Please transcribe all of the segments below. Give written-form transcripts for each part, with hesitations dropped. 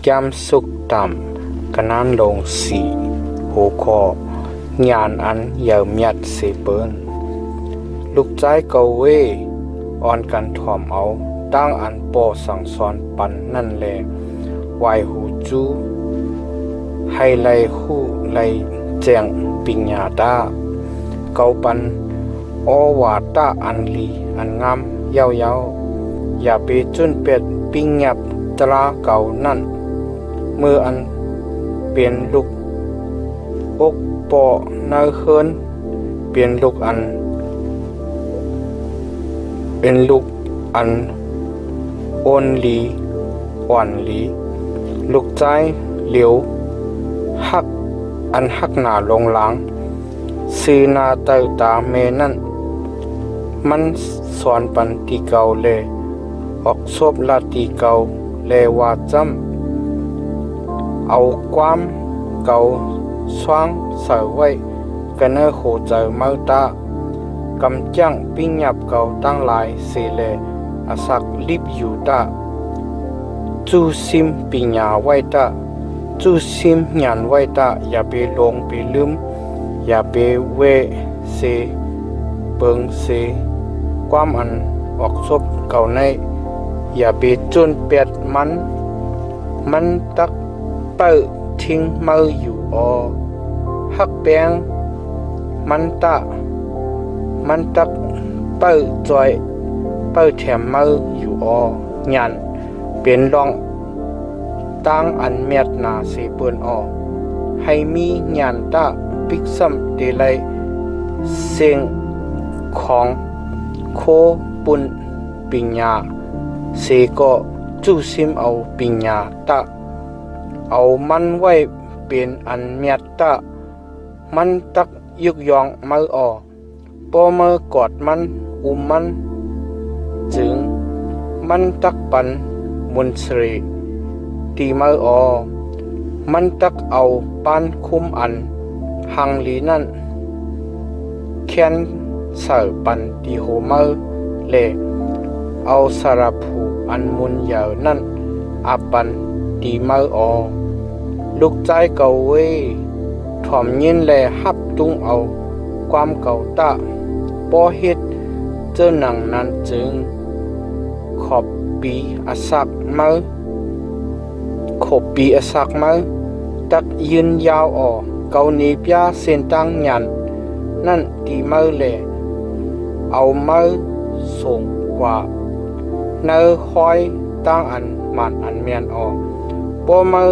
ยามสุขต่ำกะนานลงสีหัวคองานอันเยาวเมียดเสเปิ้นลูกใจเกาเวอ่อนกันถ่อมเอาตั้งอันปอสั่งสอนปันนั่นแลวายหูจูให้ไลคู่ไลแจงปิญญาตาเกาปันอวาตาอันลีอันงามเยาวอย่าไปจนเป็ดปิงยับตราเก่านั่นเมื่ออันเปลี่ยนลูกอกปอเนื้อเฮินเปลี่ยนลูกอันเป็นลูกอันโอนลีอ่อนลีลูกใจเหลียวหักอันหักหนาลงหลังซีนาเตอตาเมนั่นมันสอนปันตีเก่าเลยออกซบลาตีเก่าเลวาจำเอาความเก่าสว่างเสาไว้กันเนอโคเจอเมื่อตากำจังปิ้งหยับเก่าตั้งหลายเสเลอาศักลิบอยู่ตาจูซิมปิญญาไว้ตาจูซิมหยันไว้ตาอย่าไปลงไปลืมอย่าไปเวเสเบิงเสความอันออกซบเก่าในอย่าไปจนเปียดมันตักเปิดทิ้งมืออยู่หักแปงมันตักเปิดจอยเปิดแถมมืออยู่หยันเป็นรองตั้งอันเมียดนาเสเปิ้นให้มีหยันตาปิกซ้ำเตไลเสียงของโคปุนปิญญาเสก็จูซิมเอาปิญญาตะเอามันไว้เป็นอันเมียดตะมันตักยุกยองมือปอมือกอดมันอุ้มมันจึงมันตักปันมุนสรีตีมือมันตักเอาปานคุมอันหังลีนั่นแค้นเสิร์ปันตีโหมือเลเอาสารผูอันมุนยาวนั่นอาปันตีมือลูกใจเก่าเวถ่อมยินแลฮับตุงเอาความเก่าตาปอเฮ็ดเจ้าหนังนั้นจึงขอบปีอาศักมือตักยืนยาวเกาหนีปยาเส้นตั้งหยันนั่นตีมือแลเอามือส่งกว่าเนื้อคอยตั้งอันมันอันเมียนปอมือ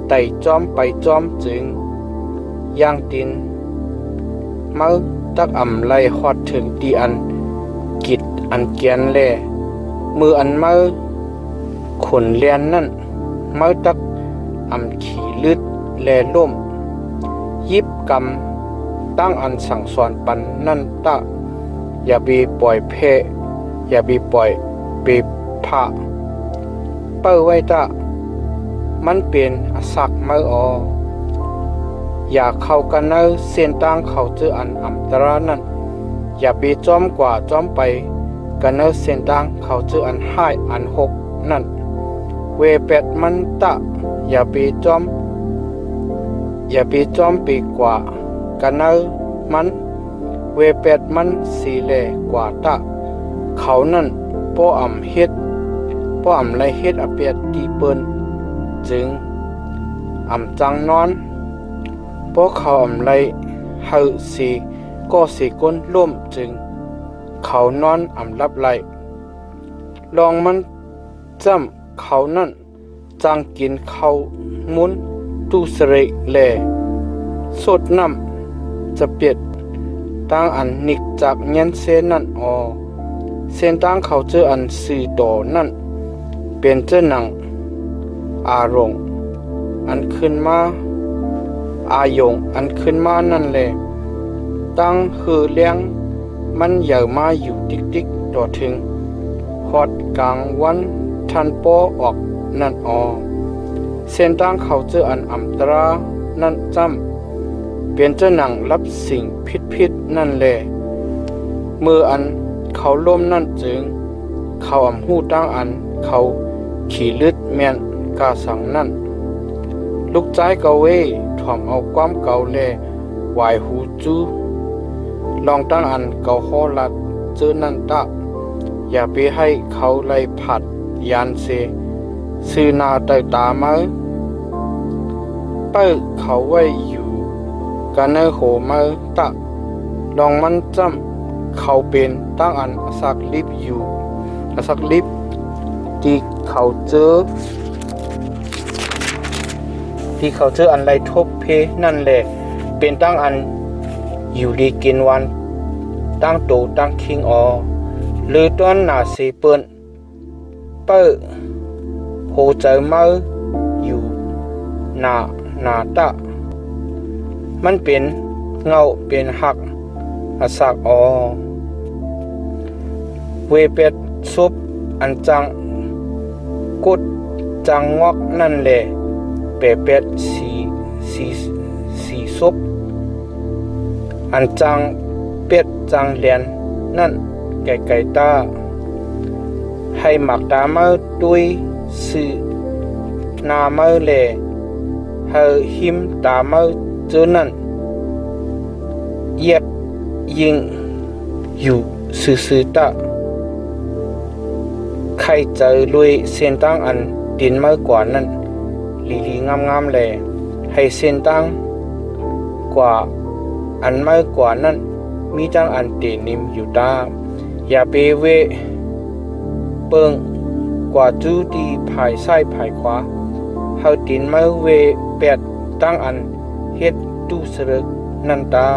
ไต่จอมไปจอมจึงย่างตินมือตักอ่ำไล่ฮอดถึงตีอันกิดอันเกียนแลมืออันมือขนเลียนนั่นมือตักอ่ำขี่ลึดแลล่มยิบกำตั้งอันสั่งสอนปันนั่นตะอย่าไปปล่อยเพอย่าไปปล่อยไปผ่าเป้าไว้ตะมันเป็นอสักมืออย่าเข้ากันเนอเส้นตั้งเขาเจออันอัมตรานั่นอย่าไปจอมกว่าจอมไปกันเนอเส้นตั้งเขาเจออันห้ายอันหกนั่นเวเป็ดมันตะอย่าไปจอมไปกว่ากันเนอมันเวเป็ดมันสีเลกว่าตะเขานั่นป้ออ่ำเฮ็ดป้ออ่ำไรเฮ็ดอเปียดตีเปิ้นจึงอ่ำจังนอนพวกเขาอ่ำไรเฮาสีก็สีก้นล่มจึงเขานอนอ่ำรับไหลลองมันจำเขานั่นจังกินเขามุนตุสเรเลสดน้ำจะเปียดตั้งอันนิกจากเงินเส้นนั่นเส้นตั้งเขาเจออันสีโตนั่นเป็นเจ้าหนังอารมณ์อันขึ้นมาอายงอันขึ้นมานั่นแหละตั้งคือเลี้ยงมันใหญ่มาอยู่ติ๊กต่อถึงฮอดกลางวันทันปอออกนั่นเส้นตั้งเขาเจออันอัมตรานั่นจำเป็นเจ้าหนังรับสิ่งพิษนั่นแหละมืออันเขาล้มนั่นจึงเขาอ่ำหูตั้งอันเขาขี่ลึดแม่น กาสังนั่นลูกใจเกาเวถ่อมเอาความเก่าแลไหวหูจูลองตั้งอันเก่าฮอลัดเจอนั่นตะอย่าไปให้เขาไล่ผัดยานเซซื้อนาไตตามาเปิ้เขาไว้อยู่กันเนโหมาตะลองมันจำเขาเป็นตั้งอันสักลิบอยู่สักลิบที่เขาเจออันไรทบเพนั่นแหละเป็นตั้งอันอยู่ดีกินวันตั้งโตตั้งคิงอหรือต้นหนาเสเปิ้นเปิ้โหเจอมาอยู่หนาตะมันเป็นเงาเป็นหักอาสักเวเป็ดซุปอันจังกุดจังงอกนั่นแหละเป็ดสีซุปอันจังเป็ดจังเลียนนั่นไก่ตาให้หมักตามาด้วยสื่อนามาแลให้หิมตามาเจอนั่นเย็บยิงอยู่สื่อตาใครเจอลุยเส้นตั้งอันดินมากกว่านั้นลีงามๆแลให้เส้นตั้งกว่าอันมากกว่านั้นมีจังอันเตนิมอยู่ตาอย่าไปเวเปิงกว่าจูดีภายซ้ายภายขวาเฮาดินมาเวแปดตั้งอันเฮ็ดตู้สรึกนั่นตา